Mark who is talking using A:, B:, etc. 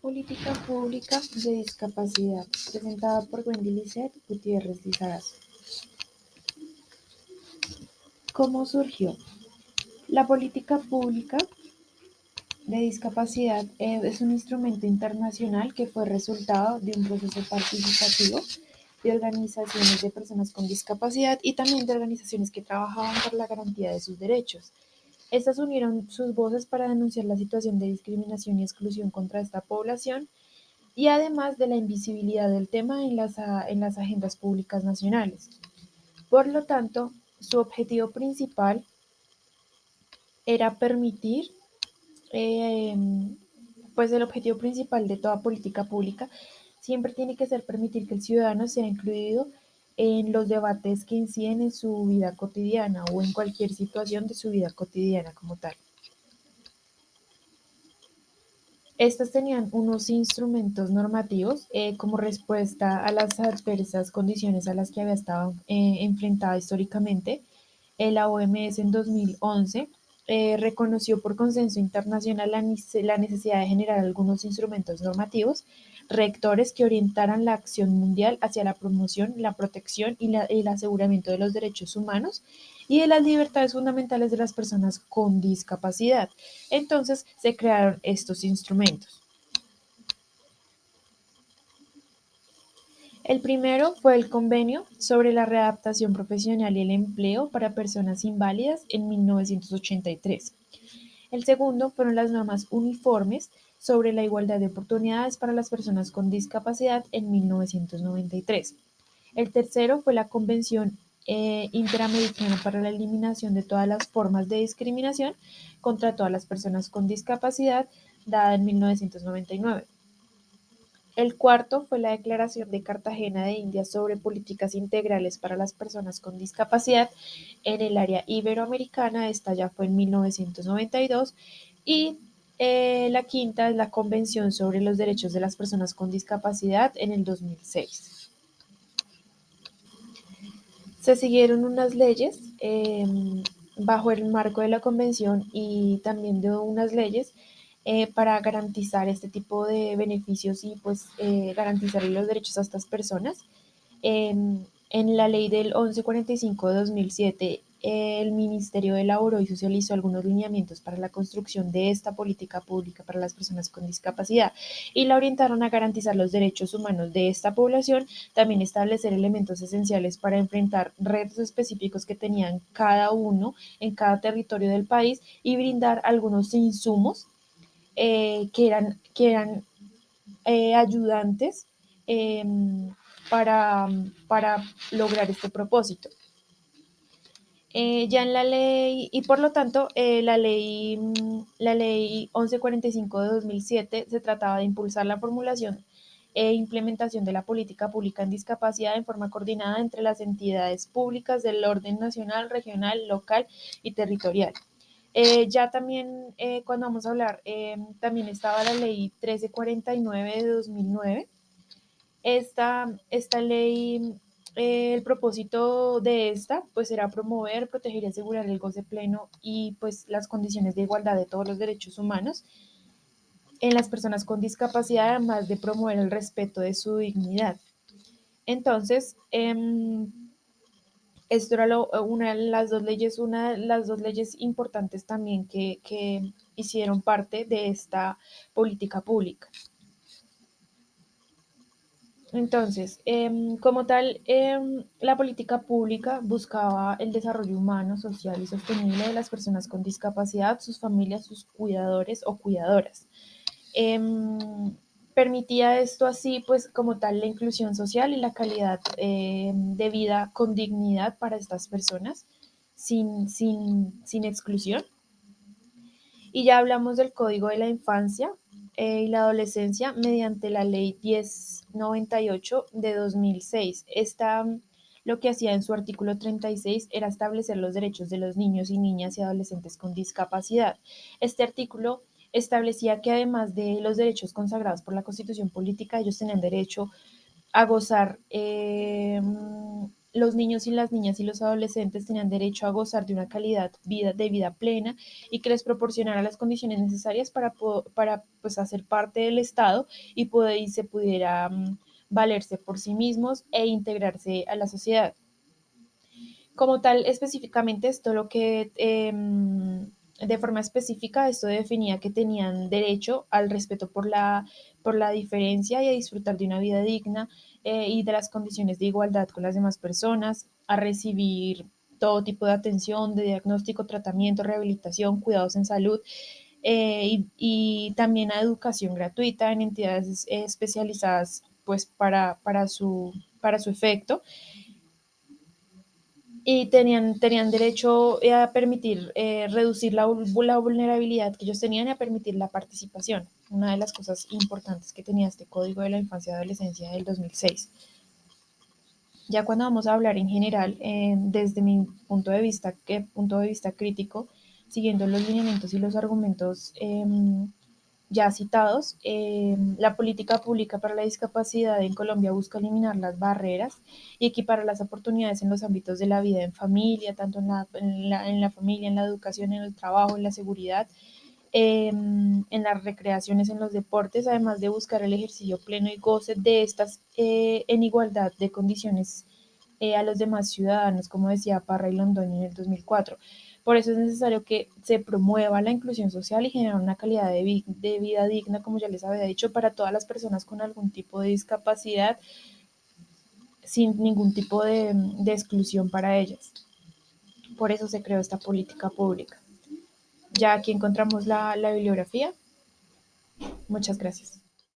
A: Política Pública de Discapacidad, presentada por Wendy Lizeth Gutiérrez Lizarazo. ¿Cómo surgió? La política pública de discapacidad es un instrumento internacional que fue resultado de un proceso participativo de organizaciones de personas con discapacidad y también de organizaciones que trabajaban por la garantía de sus derechos. Estas unieron sus voces para denunciar la situación de discriminación y exclusión contra esta población y además de la invisibilidad del tema en las agendas públicas nacionales. Por lo tanto, su objetivo principal era permitir, eh, pues el objetivo principal de toda política pública siempre tiene que ser permitir que el ciudadano sea incluido en los debates que inciden en su vida cotidiana o en cualquier situación de su vida cotidiana como tal. Estas tenían unos instrumentos normativos como respuesta a las adversas condiciones a las que había estado enfrentada históricamente. La OMS en 2011 reconoció por consenso internacional la necesidad de generar algunos instrumentos normativos rectores que orientaran la acción mundial hacia la promoción, la protección y el aseguramiento de los derechos humanos y de las libertades fundamentales de las personas con discapacidad. Entonces se crearon estos instrumentos. El primero fue el Convenio sobre la Readaptación Profesional y el Empleo para Personas Inválidas en 1983. El segundo fueron las normas uniformes sobre la igualdad de oportunidades para las personas con discapacidad en 1993. El tercero fue la Convención Interamericana para la Eliminación de todas las formas de discriminación contra todas las personas con discapacidad, dada en 1999. El cuarto fue la Declaración de Cartagena de Indias sobre políticas integrales para las personas con discapacidad en el área iberoamericana. Esta ya fue en 1992. Y la quinta es la Convención sobre los Derechos de las Personas con Discapacidad en el 2006. Se siguieron unas leyes bajo el marco de la convención y también de unas leyes para garantizar este tipo de beneficios y pues garantizar los derechos a estas personas. En la ley del 1145 de 2007, el Ministerio elaboró y socializó algunos lineamientos para la construcción de esta política pública para las personas con discapacidad y la orientaron a garantizar los derechos humanos de esta población, también establecer elementos esenciales para enfrentar retos específicos que tenían cada uno en cada territorio del país y brindar algunos insumos que eran ayudantes eh, para, para lograr este propósito. Ya en la ley, y por lo tanto, la ley 1145 de 2007 se trataba de impulsar la formulación e implementación de la política pública en discapacidad en forma coordinada entre las entidades públicas del orden nacional, regional, local y territorial. Ya también, cuando vamos a hablar, también estaba la ley 1349 de 2009. Esta ley, el propósito de esta, pues era promover, proteger y asegurar el goce pleno y pues las condiciones de igualdad de todos los derechos humanos en las personas con discapacidad, además de promover el respeto de su dignidad. Entonces, esto era una de las dos leyes importantes también que hicieron parte de esta política pública. Entonces, como tal, la política pública buscaba el desarrollo humano, social y sostenible de las personas con discapacidad, sus familias, sus cuidadores o cuidadoras. Permitía esto así, pues como tal, la inclusión social y la calidad de vida con dignidad para estas personas, sin exclusión. Y ya hablamos del Código de la Infancia y la Adolescencia mediante la Ley 1098 de 2006. Esta lo que hacía en su artículo 36 era establecer los derechos de los niños y niñas y adolescentes con discapacidad. Este artículo establecía que además de los derechos consagrados por la Constitución Política, ellos tenían derecho a gozar los niños y las niñas y los adolescentes tenían derecho a gozar de una de vida plena y que les proporcionara las condiciones necesarias para pues, hacer parte del Estado y se pudiera valerse por sí mismos e integrarse a la sociedad. Como tal, específicamente esto lo que, de forma específica, esto definía que tenían derecho al respeto por la diferencia y a disfrutar de una vida digna y de las condiciones de igualdad con las demás personas, a recibir todo tipo de atención, de diagnóstico, tratamiento, rehabilitación, cuidados en salud y también a educación gratuita en entidades especializadas pues para su efecto y tenían derecho a permitir reducir la vulnerabilidad que ellos tenían y a permitir la participación, una de las cosas importantes que tenía este Código de la Infancia y Adolescencia del 2006. Ya cuando vamos a hablar en general, desde mi punto de vista crítico, siguiendo los lineamientos y los argumentos ya citados, la política pública para la discapacidad en Colombia busca eliminar las barreras y equiparar las oportunidades en los ámbitos de la vida en familia, tanto en la familia, en la educación, en el trabajo, en la seguridad, en las recreaciones, en los deportes, además de buscar el ejercicio pleno y goce de estas en igualdad de condiciones a los demás ciudadanos, como decía Parra y Londoño en el 2004. Por eso es necesario que se promueva la inclusión social y generar una calidad de vida digna, como ya les había dicho, para todas las personas con algún tipo de discapacidad, sin ningún tipo de exclusión para ellas. Por eso se creó esta política pública. Ya aquí encontramos la bibliografía. Muchas gracias.